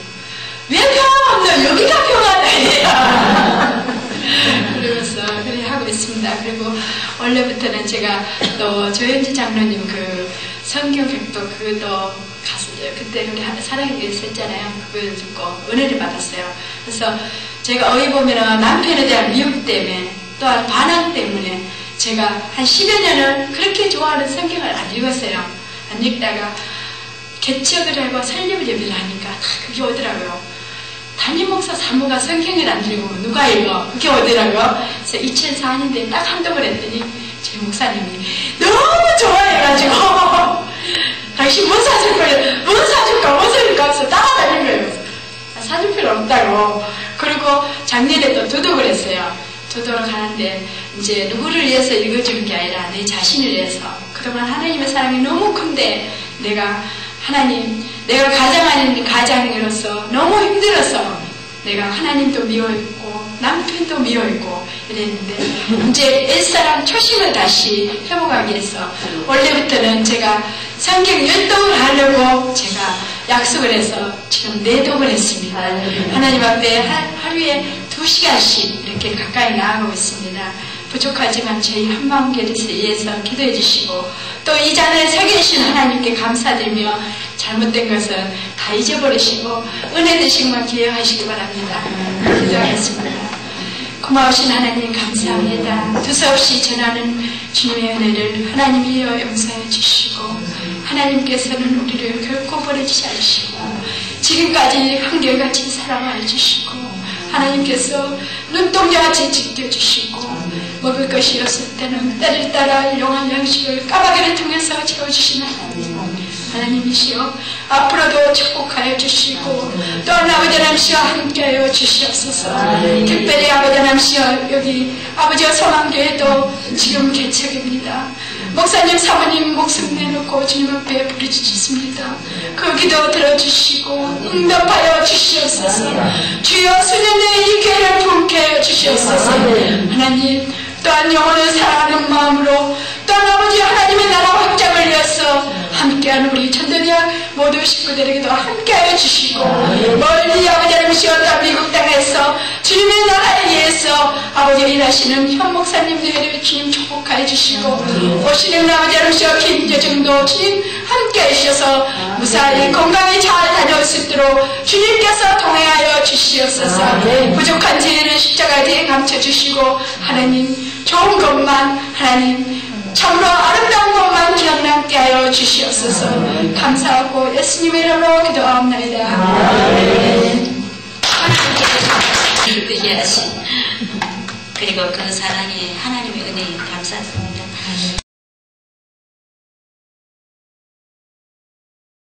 왜 평화가 없노? 여기가 평화다 이래요. 그러면서 그래 하고 있습니다. 그리고 원래부터는 제가 또 조현지 장로님 그 성경백도 그것도 갔었어요. 그때 우리 사랑의 교회에서 했잖아요. 그걸 듣고 은혜를 받았어요. 그래서 제가 어디 보면은 남편에 대한 미움 때문에 또한 반항 때문에 제가 한 10여 년을 그렇게 좋아하는 성경을 안 읽었어요. 안 읽다가 개척을 하고 설립을 예배를 하니까 다 그게 오더라고요. 담임 목사 사모가 성경을 안 읽으면 누가 읽어? 그게 오더라고요. 그래서 2004년도에 딱 한동을 했더니 제 목사님이 너무 좋아해가지고 당신 뭐 사줄 거예요? 뭐 사줄까? 뭐 사줄까? 해서 따라다닌 거예요. 사줄 필요 없다고. 그리고 작년에 또 도독을 했어요. 도독을 가는데 이제 누구를 위해서 읽어주는 게 아니라 내 자신을 위해서. 그동안 하나님의 사랑이 너무 큰데 내가 하나님, 내가 가장하는 가장으로서 너무 힘들어서 내가 하나님도 미워했고 남편도 미워했고 이랬는데 이제 옛사람 초심을 다시 회복하기 위해서 원래부터는 제가 성경 10독을 하려고 제가 약속을 해서 지금 4독을 했습니다. 하나님 앞에 하루에 2시간씩 이렇게 가까이 나아가고 있습니다. 부족하지만 저희 한마음 교회에서 위해서 기도해 주시고 또 이 자리에 서 계신 하나님께 감사드리며 잘못된 것은 다 잊어버리시고 은혜 되시기만 기억하시기 바랍니다. 기도하겠습니다. 고마우신 하나님 감사합니다. 두서없이 전하는 주님의 은혜를 하나님이여 용서해 주시고 하나님께서는 우리를 결코 버리지 않으시고 지금까지 한결같이 사랑해 주시고 하나님께서 눈동자같이 지켜주시고 먹을 것이 없을 때는 때를 따라 일용할 양식을 까마귀를 통해서 채워주시는 하나님이시여 앞으로도 축복하여 주시고 또한 아버지 하나님시와 함께하여 주시옵소서. 특별히 아버지 하나님시여 여기 아버지와 성황교회도 지금 개척입니다. 목사님 사모님 목숨 내놓고 주님 앞에 부르짖습니다. 그 기도 들어주시고 응답하여 주시옵소서. 주여 수년에 이 교회를 부흥케 하여 주시옵소서. 하나님 또한 영혼을 사랑하는 마음으로 또한 아버지 하나님의 나라 확장을 위해서 함께 함께하는 우리 천도대학 모두 식구들에게도 함께하여 주시고 멀리 아버지 하나님 쉬었다 미국 땅에서 주님의 나라에 위해서 아버지 일하시는 현 목사님들에게 주님 축복하여 주시고 오시는 아버지 하나님 쉬어 김여정도 주님 함께해 주셔서 무사히 건강히 잘 다녀올 수 있도록 주님께서 통행하여 주시옵소서. 부족한 죄를 십자가에 대해 감춰주시고 하나님 좋은 것만 하나님 참으로 아름다운 것만 기억남게 하여 주시옵소서. 감사하고 예수님의 이름으로 기도하옵나이다. 하나님께서 되게 하신 그리고 그 사랑에 하나님의 은혜에 감사드립니다.